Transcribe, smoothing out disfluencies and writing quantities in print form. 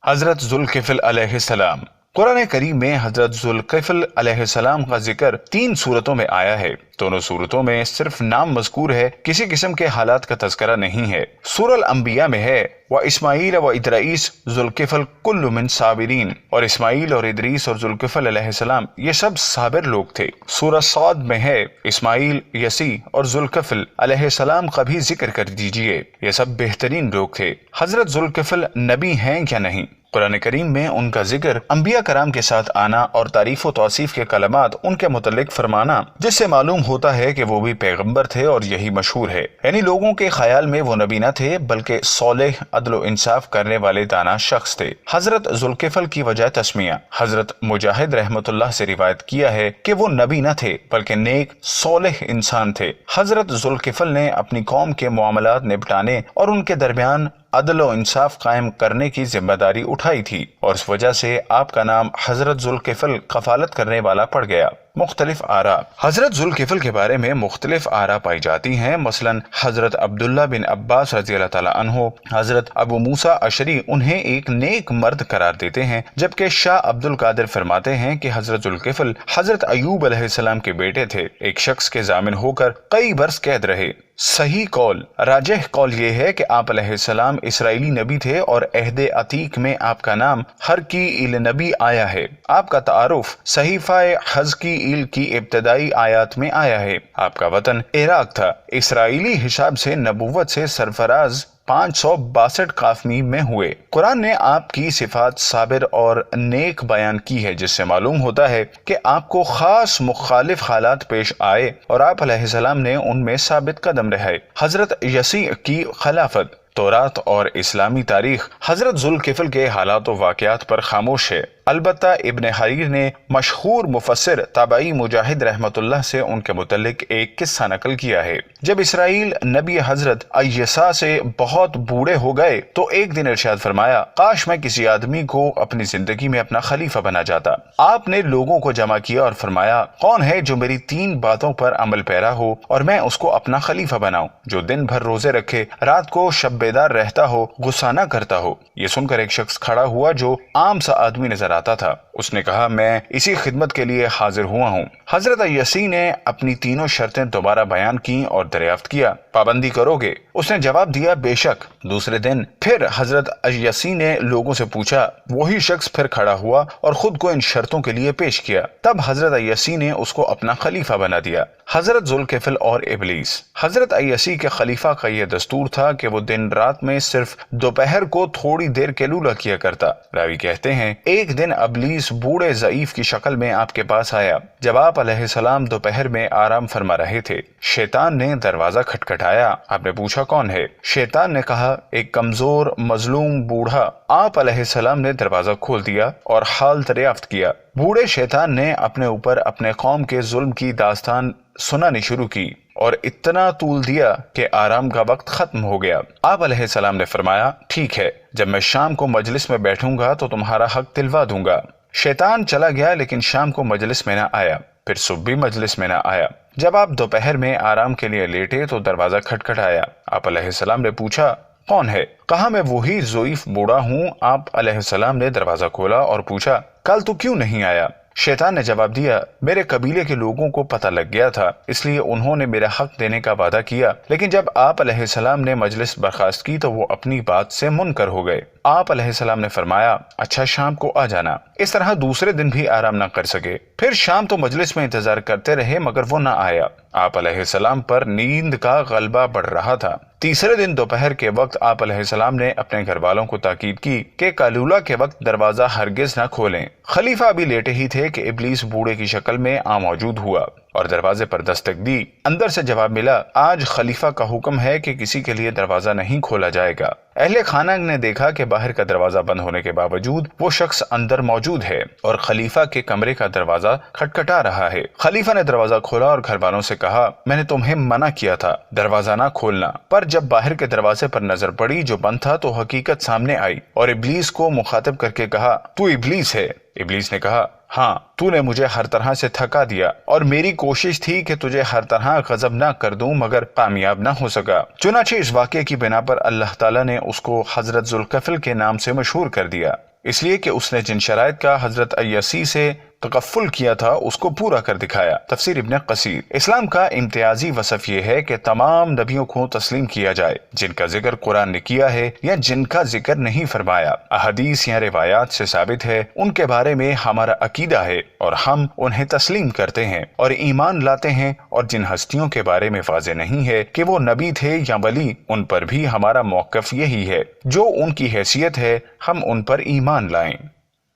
حضرت ذوالکفل علیہ السلام۔ قرآن کریم میں حضرت ذوالکفل علیہ السلام کا ذکر 3 صورتوں میں آیا ہے۔ دونوں صورتوں میں صرف نام مذکور ہے، کسی قسم کے حالات کا تذکرہ نہیں ہے۔ سورہ الانبیاء میں ہے وَإِسْمَاعِيلَ وَإِدْرِيسَ ذُوالْكِفْلِ كُلٌّ مِّن صَابِرِينَ، اور اسماعیل اور ادریس اور ذوالکفل علیہ السلام یہ سب صابر لوگ تھے۔ سورہ صاد میں ہے اسماعیل، یسیع اور ذوالکفل علیہ السلام کا بھی ذکر کر دیجئے، یہ سب بہترین لوگ تھے۔ حضرت ذوالکفل نبی ہیں کیا نہیں؟ قرآن کریم میں ان کا ذکر انبیاء کرام کے ساتھ آنا اور تعریف و توصیف کے کلمات ان کے متعلق فرمانا، جس سے معلوم ہوتا ہے کہ وہ بھی پیغمبر تھے، اور یہی مشہور ہے۔ یعنی لوگوں کے خیال میں وہ نبی نہ تھے بلکہ صالح، عدل و انصاف کرنے والے دانا شخص تھے۔ حضرت ذوالکفل کی وجہ تسمیہ، حضرت مجاہد رحمۃ اللہ سے روایت کیا ہے کہ وہ نبی نہ تھے بلکہ نیک صالح انسان تھے۔ حضرت ذوالکفل نے اپنی قوم کے معاملات نپٹانے اور ان کے درمیان عدل و انصاف قائم کرنے کی ذمہ داری اٹھائی تھی، اور اس وجہ سے آپ کا نام حضرت ذوالکفل کفالت کرنے والا پڑ گیا۔ مختلف آراء، حضرت ذوالکفل کے بارے میں مختلف آراء پائی جاتی ہیں۔ مثلا حضرت عبداللہ بن عباس رضی اللہ تعالیٰ عنہ، حضرت ابو موسیٰ اشعری انہیں ایک نیک مرد قرار دیتے ہیں، جبکہ شاہ عبد القادر فرماتے ہیں کہ حضرت ذوالکفل حضرت ایوب علیہ السلام کے بیٹے تھے، ایک شخص کے ضامن ہو کر کئی برس قید رہے۔ صحیح قول، راجح قول یہ ہے کہ آپ علیہ السلام اسرائیلی نبی تھے، اور عہد عتیق میں آپ کا نام حرکی ایل نبی آیا ہے۔ آپ کا تعارف صحیفہ حزقی ایل کی ابتدائی آیات میں آیا ہے۔ آپ کا وطن عراق تھا۔ اسرائیلی حساب سے نبوت سے سرفراز 562 قافمی میں ہوئے۔ قرآن نے آپ کی صفات صابر اور نیک بیان کی ہے، جس سے معلوم ہوتا ہے کہ آپ کو خاص مخالف حالات پیش آئے اور آپ علیہ السلام نے ان میں ثابت قدم رہے۔ حضرت یسیع کی خلافت، تورات اور اسلامی تاریخ حضرت ذوالکفل کے حالات و واقعات پر خاموش ہے۔ البتہ ابن حریر نے مشہور مفسر تابعی مجاہد رحمت اللہ سے ان کے متعلق ایک قصہ نقل کیا ہے۔ جب اسرائیل نبی حضرت عیسیٰ سے بہت بوڑھے ہو گئے تو ایک دن ارشاد فرمایا، کاش میں کسی آدمی کو اپنی زندگی میں اپنا خلیفہ بنا جاتا۔ آپ نے لوگوں کو جمع کیا اور فرمایا، کون ہے جو میری 3 باتوں پر عمل پیرا ہو اور میں اس کو اپنا خلیفہ بناؤں؟ جو دن بھر روزے رکھے، رات کو شب بیدار رہتا ہو، غصہ نہ کرتا ہو۔ یہ سن کر ایک شخص کھڑا ہوا جو عام سا آدمی نظر آتا تھا۔ اس نے کہا، میں اسی خدمت کے لیے حاضر ہوا ہوں۔ حضرت یسیع نے اپنی تینوں شرطیں دوبارہ بیان کی اور دریافت کیا، پابندی کرو گے؟ اس نے جواب دیا، بے شک۔ دوسرے دن پھر حضرت یسیع نے لوگوں سے پوچھا، وہی شخص پھر کھڑا ہوا اور خود کو ان شرطوں کے لیے پیش کیا۔ تب حضرت یسیع نے اس کو اپنا خلیفہ بنا دیا۔ حضرت ذوالکفل اور ابلیس، حضرت یسیع کے خلیفہ کا یہ دستور تھا کہ وہ دن رات میں صرف دوپہر کو تھوڑی دیر قیلولہ کیا کرتا۔ راوی کہتے ہیں، ایک دن ابلیس بوڑھے ضعیف کی شکل میں آپ کے پاس آیا جب آپ علیہ السلام دوپہر میں آرام فرما رہے تھے۔ شیطان نے دروازہ کھٹکھٹایا۔ آپ نے پوچھا، کون ہے؟ شیطان نے کہا، ایک کمزور مظلوم بوڑھا۔ آپ علیہ السلام نے دروازہ کھول دیا اور حال دریافت کیا۔ بوڑھے شیطان نے اپنے اوپر اپنے قوم کے ظلم کی داستان سنانی شروع کی اور اتنا طول دیا کہ آرام کا وقت ختم ہو گیا۔ آپ علیہ السلام نے فرمایا، ٹھیک ہے، جب میں شام کو مجلس میں بیٹھوں گا تو تمہارا حق دلوا دوں گا۔ شیطان چلا گیا، لیکن شام کو مجلس میں نہ آیا، پھر صبح بھی مجلس میں نہ آیا۔ جب آپ دوپہر میں آرام کے لیے لیٹے تو دروازہ کھٹکھٹایا۔ آپ علیہ السلام نے پوچھا، کون ہے؟ کہا، میں وہی ضعیف بوڑھا ہوں۔ آپ علیہ السلام نے دروازہ کھولا اور پوچھا، کل تو کیوں نہیں آیا؟ شیطان نے جواب دیا، میرے قبیلے کے لوگوں کو پتہ لگ گیا تھا، اس لیے انہوں نے میرا حق دینے کا وعدہ کیا، لیکن جب آپ علیہ السلام نے مجلس برخاست کی تو وہ اپنی بات سے منکر ہو گئے۔ آپ علیہ السلام نے فرمایا، اچھا شام کو آ جانا۔ اس طرح دوسرے دن بھی آرام نہ کر سکے۔ پھر شام تو مجلس میں انتظار کرتے رہے مگر وہ نہ آیا۔ آپ علیہ السلام پر نیند کا غلبہ بڑھ رہا تھا۔ تیسرے دن دوپہر کے وقت آپ علیہ السلام نے اپنے گھر والوں کو تاکید کی کہ قیلولہ کے وقت دروازہ ہرگز نہ کھولیں۔ خلیفہ ابھی لیٹے ہی تھے کہ ابلیس بوڑھے کی شکل میں موجود ہوا اور دروازے پر دستک دی۔ اندر سے جواب ملا، آج خلیفہ کا حکم ہے کہ کسی کے لیے دروازہ نہیں کھولا جائے گا۔ اہل خانہ نے دیکھا کہ باہر کا دروازہ بند ہونے کے باوجود وہ شخص اندر موجود ہے اور خلیفہ کے کمرے کا دروازہ کھٹکھٹا رہا ہے۔ خلیفہ نے دروازہ کھولا اور گھر والوں سے کہا، میں نے تمہیں منع کیا تھا دروازہ نہ کھولنا، پر جب باہر کے دروازے پر نظر پڑی جو بند تھا تو حقیقت سامنے آئی اور ابلیس کو مخاطب کر کے کہا، تو ابلیس ہے؟ ابلیس نے کہا، ہاں، تو نے مجھے ہر طرح سے تھکا دیا اور میری کوشش تھی کہ تجھے ہر طرح غضب نہ کر دوں مگر کامیاب نہ ہو سکا۔ چنانچہ اس واقعے کی بنا پر اللہ تعالیٰ نے اس کو حضرت ذوالکفل کے نام سے مشہور کر دیا۔ اس لیے کہ اس نے جن شرائط کا حضرت ایسی سے تکفل کیا تھا اس کو پورا کر دکھایا۔ تفسیر ابن کثیر۔ اسلام کا امتیازی وصف یہ ہے کہ تمام نبیوں کو تسلیم کیا جائے جن کا ذکر قرآن نے کیا ہے یا جن کا ذکر نہیں فرمایا۔ احادیث یا روایات سے ثابت ہے، ان کے بارے میں ہمارا عقیدہ ہے اور ہم انہیں تسلیم کرتے ہیں اور ایمان لاتے ہیں، اور جن ہستیوں کے بارے میں واضح نہیں ہے کہ وہ نبی تھے یا ولی، ان پر بھی ہمارا موقف یہی ہے۔ جو ان کی حیثیت ہے ہم ان پر ایمان لائیں۔